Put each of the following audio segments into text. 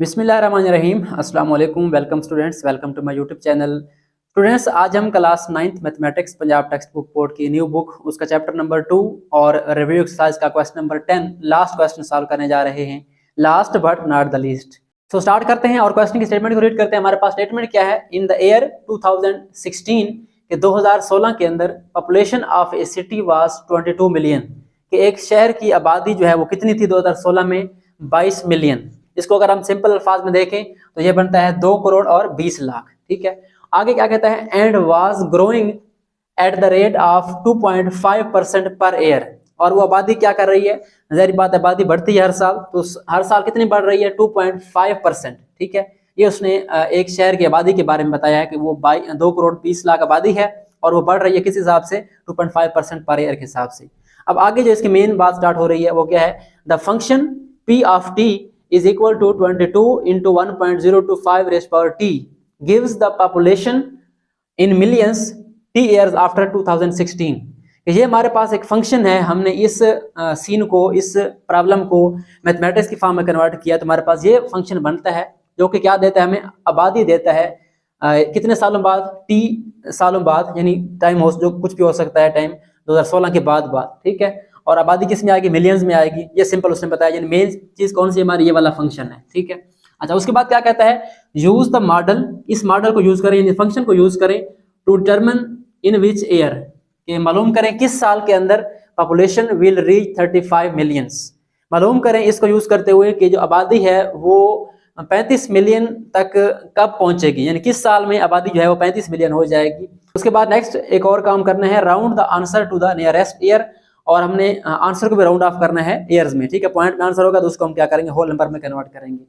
बिस्मिल्लाहिर्रहमानिर्रहीम। अस्सलाम वालेकुम। Welcome students, welcome to my YouTube channel. Students, आज हम class 9th mathematics Punjab textbook board की न्यू बुक उसका चैप्टर नंबर 2 और रिव्यू एक्सरसाइज का question number 10 last question solve करने जा रहे हैं। Last but not the least. So start करते हैं और क्वेश्चन की स्टेटमेंट को रीड करते हैं। हमारे पास स्टेटमेंट क्या है? इन द ईयर 2016 के 2016 के अंदर population of A city was 22 million, कि एक शहर की आबादी जो है वो कितनी थी 2016 में? 22 मिलियन। इसको अगर हम सिंपल अल्फाज में देखें तो ये बनता है 2 करोड़ और 20 लाख। ठीक है, आगे क्या कहता है? And was growing at the rate of 2.5% per year. और वो आबादी क्या कर रही है? जाहिर बात, आबादी बढ़ती है हर साल, तो हर साल कितनी बढ़ रही है? 2.5%। ठीक है, ये उसने एक शहर की आबादी के बारे में बताया है कि वो 2 करोड़ 20 लाख आबादी है और वो बढ़ रही है किस हिसाब से? 2.5% पर ईयर के हिसाब से। अब आगे जो इसकी मेन बात स्टार्ट हो रही है वो क्या है? The function P of T is equal to 22 into 1.025 raised power t gives the population in millions t years after 2016। ये हमारे पास एक फंक्शन है, हमने इस सीन को, इस प्रॉब्लम को मैथमेटिक्स की फॉर्म में कन्वर्ट किया तो हमारे पास ये फंक्शन बनता है जो कि क्या देता है? हमें आबादी देता है कितने सालों बाद? टी सालों बाद, यानी टाइम हो जो कुछ भी हो सकता है, टाइम 2016 के बाद। ठीक है, और आबादी किस में आएगी? मिलियंस में आएगी। ये सिंपल उसने बताया, यानी मेन चीज कौन सी? हमारी ये वाला फंक्शन है। ठीक है, अच्छा, उसके बाद क्या कहता है? यूज द मॉडल, इस मॉडल को यूज करें, यानी फंक्शन को यूज करें to determine in which year, कि मालूम करें किस साल के अंदर पॉपुलेशन विल रीच 35 मिलियंस। मालूम करें इसको यूज करते हुए कि जो आबादी है वो 35 मिलियन तक कब पहुंचेगी, यानी किस साल में आबादी जो है वो 35 मिलियन हो जाएगी। उसके बाद नेक्स्ट एक और काम करना है, round the answer to the nearest year, और हमने आंसर को भी राउंड ऑफ करना है ईयर्स में। ठीक है, पॉइंट में आंसर होगा तो उसको हम क्या करेंगे? होल नंबर में कन्वर्ट करेंगे।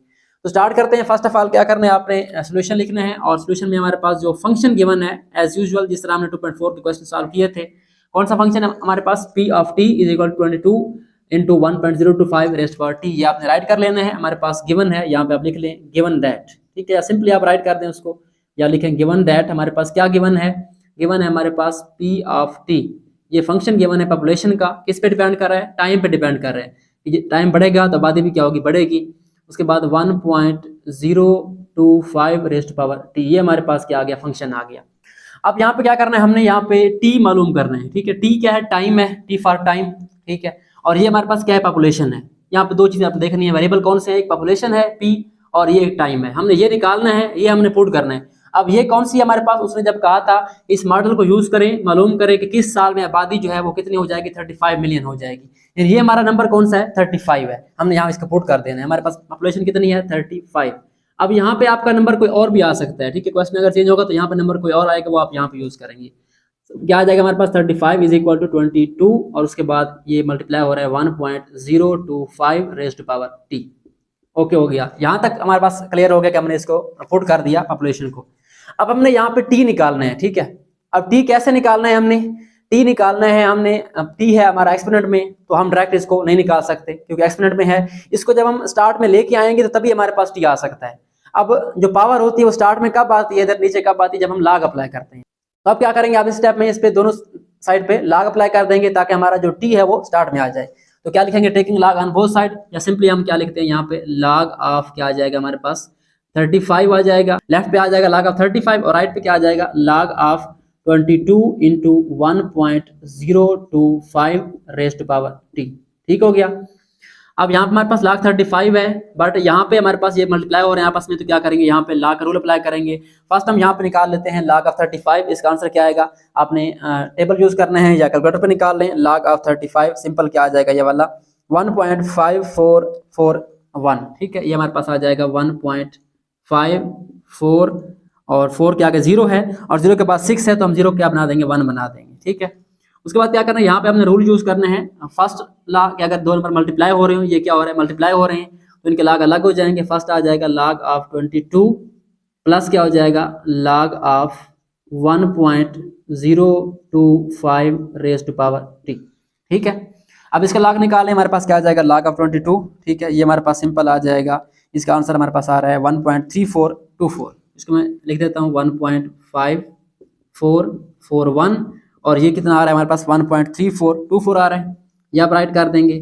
तो स्टार्ट करते हैं। फर्स्ट ऑफ ऑल क्या करना है? आपने सोल्यूशन लिखना है, और सोल्यूशन में हमारे पास जो फंक्शन गिवन है एज यूजुअल, जिस तरह हमने 2.4 के क्वेश्चन सॉल्व किए थे, कौन सा फंक्शन है हमारे पास? P of T is equal to 22 into 1.025 raised power T. ये आपने राइट कर लेना है, हमारे पास गिवन है, यहाँ पे आप लिख लें गिवन दैट। ठीक है, या सिंपली आप राइट कर दें उसको, या लिखें गिवन दैट। हमारे पास क्या गिवन है? गिवन है हमारे पास पी ऑफ टी। ये फंक्शन गिवन है पॉपुलेशन का, किस पे डिपेंड कर रहा है? टाइम पे डिपेंड कर रहा है। ये टाइम बढ़ेगा तो आबादी भी क्या होगी? बढ़ेगी। उसके बाद 1.025 रेस्ट पावर टी, ये हमारे पास क्या आ गया? फंक्शन आ गया। अब यहाँ पे क्या करना है? हमने यहाँ पे टी मालूम करना है। ठीक है, टी क्या है? टाइम है, टी फॉर टाइम। ठीक है, और ये हमारे पास क्या है? पॉपुलेशन है। यहाँ पे दो चीजें आपको देखनी है, वेरिएबल कौन से है? एक पॉपुलेशन है पी, और ये एक टाइम है। हमने ये निकालना है, ये हमने पुट करना है। अब ये कौन सी हमारे पास? उसने जब कहा था इस मॉडल को यूज करें, मालूम करें कि किस साल में आबादी जो है वो कितनी हो जाएगी? 35 मिलियन हो जाएगी। ये हमारा नंबर कौन सा है? 35 है। हमने यहाँ इसका पुट कर देना है। हमारे पास पॉपुलेशन कितनी है? 35। अब यहाँ पे आपका नंबर कोई और भी आ सकता है। ठीक है, क्वेश्चन अगर चेंज होगा तो यहाँ पे नंबर कोई और आएगा, वो आप यहाँ पे यूज करेंगे। क्या आ जाएगा हमारे पास? 35 इज इक्वल टू 22, और उसके बाद ये मल्टीप्लाई हो रहा है 1.025 रेज्ड पावर टी। ओके, हो गया। यहाँ तक हमारे पास क्लियर हो गया कि हमने इसको पुट कर दिया पॉपुलेशन को। अब हमने यहाँ पे टी निकालना है। ठीक है, अब टी कैसे निकालना है? हमने टी निकालना है, हमने टी है हमारा एक्सपोनेंट में, तो हम डायरेक्ट इसको नहीं निकाल सकते क्योंकि एक्सपोनेंट में है। इसको जब हम स्टार्ट में लेके आएंगे तो तभी हमारे पास टी आ सकता है। अब जो पावर होती है वो स्टार्ट में कब आती है? इधर नीचे कब आती है? जब हम लॉग अप्लाई करते हैं। तो अब क्या करेंगे? आप इस स्टेप में इस पे दोनों साइड पे लॉग अप्लाई कर देंगे ताकि हमारा जो टी है वो स्टार्ट में आ जाए। तो क्या लिखेंगे? Taking log on both side, या सिंपली हम क्या लिखते हैं यहाँ पे? लॉग ऑफ क्या आ जाएगा हमारे पास? 35 आ जाएगा। लेफ्ट पे आ जाएगा लॉग ऑफ 35, और राइट पे क्या आ जाएगा? Log of 22 into 1.025 raised power T. ठीक हो गया। अब यहाँ पे हमारे पास log 35 है, बट यहाँ पे हमारे पास ये मल्टीप्लाई हो रहे हैं आपस में, तो क्या करेंगे? यहाँ पे log का रूल अप्लाई करेंगे। फर्स्ट हम यहाँ पे निकाल लेते हैं log ऑफ 35। इसका आंसर क्या आएगा? आपने टेबल यूज करना है या कैलकुलेटर पे निकाल लें। log ऑफ 35 सिंपल क्या आ जाएगा? ये वाला 1.5441। ठीक है, ये हमारे पास आ जाएगा 1.54, और 4 के आगे 0 है, और 0 के बाद 6 है, तो हम 0 क्या बना देंगे? 1 बना देंगे। ठीक है, उसके बाद क्या करना है? यहाँ पे हमने रूल यूज करना है फर्स्ट लॉ कि अगर दो नंबर मल्टीप्लाई हो रहे हो, ये क्या हो रहा है? मल्टीप्लाई हो रहे हैं, तो इनके लॉग अलग हो जाएंगे। फर्स्ट आ जाएगा log ऑफ 22 प्लस क्या हो जाएगा? log of 1.025 raised power T. ठीक है, अब इसका log निकालें, हमारे पास क्या आ जाएगा? log of 22। ठीक है, ये हमारे पास सिंपल आ जाएगा। इसका आंसर हमारे पास आ रहा है 1.3424। इसको मैं लिख देता हूँ 1.5441, और ये कितना आ रहा है हमारे पास? 1.3424 आ रहा है। ये आप राइट कर देंगे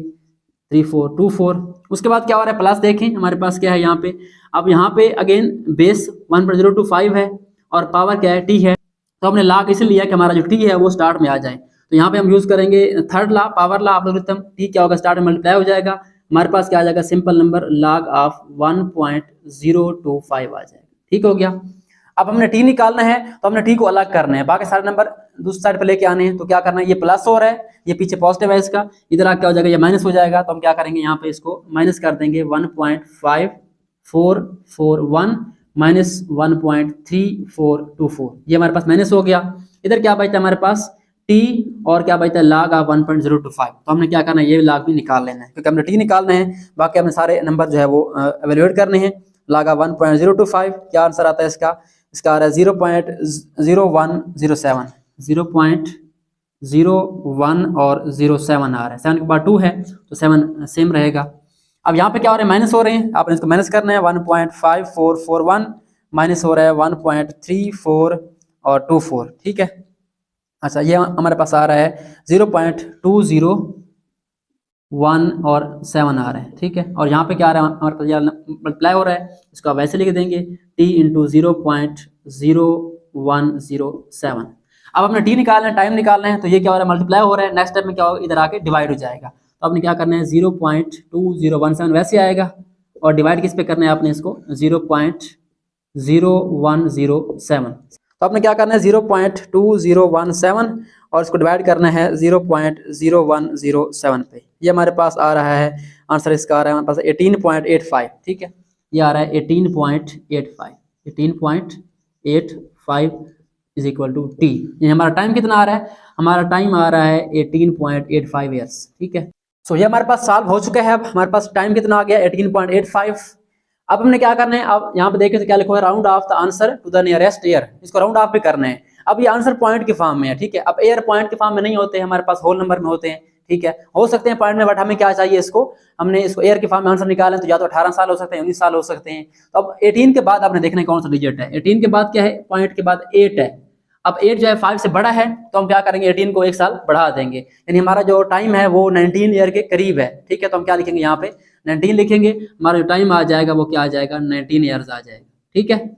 3424, उसके बाद क्या हो रहा है, प्लस देखें हमारे पास क्या है यहाँ पे, अब यहाँ पे अगेन बेस 1.025 है और पावर क्या है, टी है, तो हमने ला इसलिए लिया कि हमारा जो टी है वो स्टार्ट में आ जाए। तो यहाँ पे हम यूज करेंगे third law, power law of logarithm. T क्या होगा, स्टार्ट में मल्टीप्लाई हो जाएगा, हमारे पास क्या आ जाएगा, सिंपल नंबर log ऑफ 1.025 आ जाएगा। ठीक हो गया। अब हमने टी निकालना है तो हमने टी को अलग करना है, बाकी सारे नंबर दूसरी साइड पे लेके आने हैं। तो क्या करना है, ये प्लस हो रहा है, ये पीछे पॉजिटिव है इसका, इधर आ क्या हो जाएगा, ये माइनस हो जाएगा। तो हम क्या करेंगे, यहाँ पे इसको माइनस कर देंगे, 1.5441 माइनस 1.3424, ये हमारे पास माइनस हो गया। इधर क्या बचता है हमारे पास, टी और क्या बचता है, log ऑफ 1.025। तो हमने क्या करना है, ये log भी निकाल लेना है, क्योंकि हमने टी निकालना है, बाकी हमने सारे नंबर जो है वो एवेल्युएट करने हैं। log ऑफ 1.025 क्या आंसर आता है इसका, इसका आ रहा है 0.0107, 0.01 और 07 आ रहा है, 7 के बाद 2 है तो 7 सेम रहेगा। अब यहाँ पे क्या हो रहा है, माइनस हो रहे हैं, आपने इसको माइनस करना है, 1.5441 माइनस हो रहा है 1.34 और 24, ठीक है। अच्छा, ये हमारे पास आ रहा है 0.201 और 7 आ रहा है, ठीक है। और यहाँ पे क्या आ रहा है, हमारे पास मल्टीप्लाई हो रहा है, इसको आप वैसे लिख देंगे t इंटू 0.0107। अब हमने t निकालना है, टाइम निकालना है, तो ये क्या हो रहा है, मल्टीप्लाई हो रहा है, नेक्स्ट स्टेप में क्या होगा, इधर आके डिवाइड हो जाएगा। तो आपने क्या करना है, 0.2017 वैसे आएगा, और डिवाइड किस पे करना है आपने इसको, 0.0107। तो आपने क्या करना है, 0.2017 और इसको डिवाइड करना है 0.0107 पे। ये हमारे पास आ रहा है आंसर, इसका आ रहा है हमारे पास 18.85, ठीक है। ये आ रहा है 18.85, 18.85 इज इक्वल टू टी। ये हमारा टाइम कितना आ रहा है, हमारा टाइम आ रहा है 18.85 ईयर्स, ठीक है। सो ये हमारे पास सॉल्व हो चुका है। अब हमारे पास टाइम कितना आ गया, 18.85। अब हमने क्या करना है, अब यहाँ पे देखें तो क्या लिखा है, round off the answer to the nearest year, इसको राउंड ऑफ भी करना है। अब ये आंसर पॉइंट के फॉर्म में है, ठीक है। अब एयर पॉइंट के फॉर्म में नहीं होते हैं, हमारे पास होल नंबर में होते हैं, ठीक है। हो सकते हैं पॉइंट में, बट हमें क्या चाहिए, इसको हमने इसको एयर के फॉर्म में आंसर निकालें तो या तो 18 साल हो सकते हैं, 19 साल हो सकते हैं। तो अब 18 के बाद आपने देखना है कौन सा डिजिट है, 18 के बाद क्या है, पॉइंट के बाद 8 है। अब 8 जो है 5 से बड़ा है, तो हम क्या करेंगे, 18 को 1 साल बढ़ा देंगे, यानी हमारा जो टाइम है वो 19 ईयर के करीब है, ठीक है। तो हम क्या लिखेंगे, यहाँ पे 19 लिखेंगे, हमारा जो टाइम आ जाएगा वो क्या आ जाएगा, 19 ईयर्स आ जाएगा, ठीक है।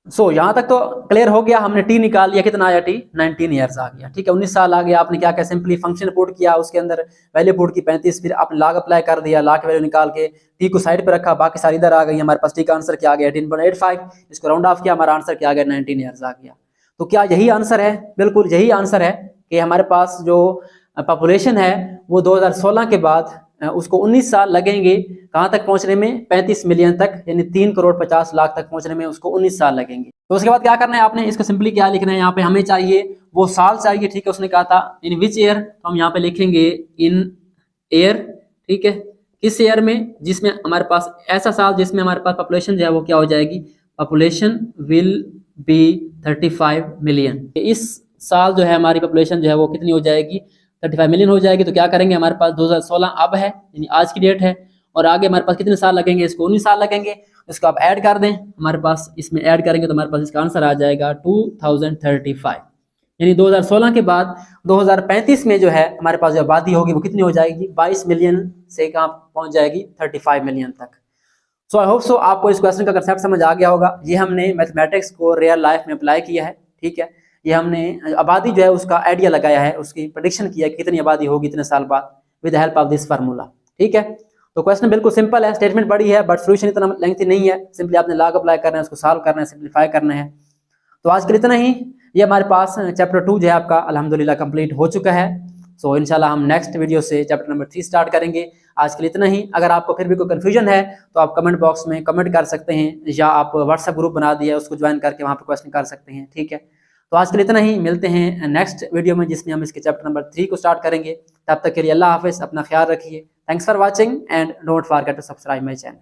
सो यहाँ तक तो क्लियर हो गया, हमने टी निकाल लिया, कितना आया टी, 19 ईयर्स आ गया, ठीक है। 19 साल आ गया। आपने क्या क्या सिंपली फंक्शन पुट किया, उसके अंदर वैल्यू पुट की 35, फिर आपने लॉग अप्लाई कर दिया, लॉग की वैल्यू निकाल के टी को साइड पे रखा, बाकी सारी इधर आ गई। हमारे पास टी का आंसर क्या आ गया, 18.85, इसको राउंड ऑफ किया, हमारा आंसर क्या आ गया, 19 ईयर्स आ गया। तो क्या यही आंसर है, बिल्कुल यही आंसर है कि हमारे पास जो पॉपुलेशन है वो 2016 के बाद उसको 19 साल लगेंगे कहाँ तक पहुंचने में, 35 मिलियन तक, यानी 3,50,00,000 तक पहुंचने में उसको 19 साल लगेंगे। तो उसके बाद क्या करना है आपने, इसको सिंपली क्या लिखना है, यहाँ पे हमें चाहिए वो साल चाहिए, ठीक है। उसने कहा था इन विच ईयर, तो हम यहाँ पे लिखेंगे इन ईयर, ठीक है। किस ईयर में, जिसमें हमारे पास ऐसा साल जिसमें हमारे पास पॉपुलेशन जो है वो क्या हो जाएगी, पॉपुलेशन विल बी 35 मिलियन। इस साल जो है हमारी पॉपुलेशन जो है वो कितनी हो जाएगी, 35 मिलियन हो जाएगी। तो क्या करेंगे, हमारे पास 2016 अब है, यानी आज की डेट है, और आगे हमारे पास कितने साल लगेंगे, इसको 19 साल लगेंगे। इसको आप ऐड कर दें, हमारे पास इसमें ऐड करेंगे तो हमारे पास इसका आंसर आ जाएगा 2035, यानी 2016 के बाद 2035 में जो है हमारे पास जो आबादी होगी वो कितनी हो जाएगी, 22 मिलियन से कहाँ पहुंच जाएगी, 35 मिलियन तक। सो आई होप सो आपको इस क्वेश्चन का कंसेप्ट समझ आ गया होगा। ये हमने मैथमेटिक्स को रियल लाइफ में अप्लाई किया है, ठीक है। ये हमने आबादी जो है उसका आइडिया लगाया है, उसकी प्रेडिक्शन किया है कि कितनी आबादी होगी इतने साल बाद with the help of this formula, ठीक है। तो क्वेश्चन बिल्कुल सिंपल है, स्टेटमेंट बड़ी है बट सॉल्यूशन इतना लेंथी नहीं है, सिंपली आपने लॉग अप्लाई करना है, उसको सॉल्व करना है, सिंप्लीफाई करना है। तो आज के लिए इतना ही। ये हमारे पास चैप्टर 2 जो है आपका अल्हम्दुलिल्लाह कंप्लीट हो चुका है। सो इंशाल्लाह हम नेक्स्ट वीडियो से चैप्टर नंबर 3 स्टार्ट करेंगे। आज के लिए इतना ही। अगर आपको फिर भी कोई कन्फ्यूजन है तो आप कमेंट बॉक्स में कमेंट कर सकते हैं, या आप व्हाट्सएप ग्रुप बना दिया उसको ज्वाइन करके वहाँ पे क्वेश्चन कर सकते हैं, ठीक है। तो आज के लिए इतना ही, मिलते हैं नेक्स्ट वीडियो में जिसमें हम इसके चैप्टर नंबर 3 को स्टार्ट करेंगे। तब तक के लिए अल्लाह हाफिज़, अपना ख्याल रखिए। Thanks for watching and don't forget to subscribe my channel.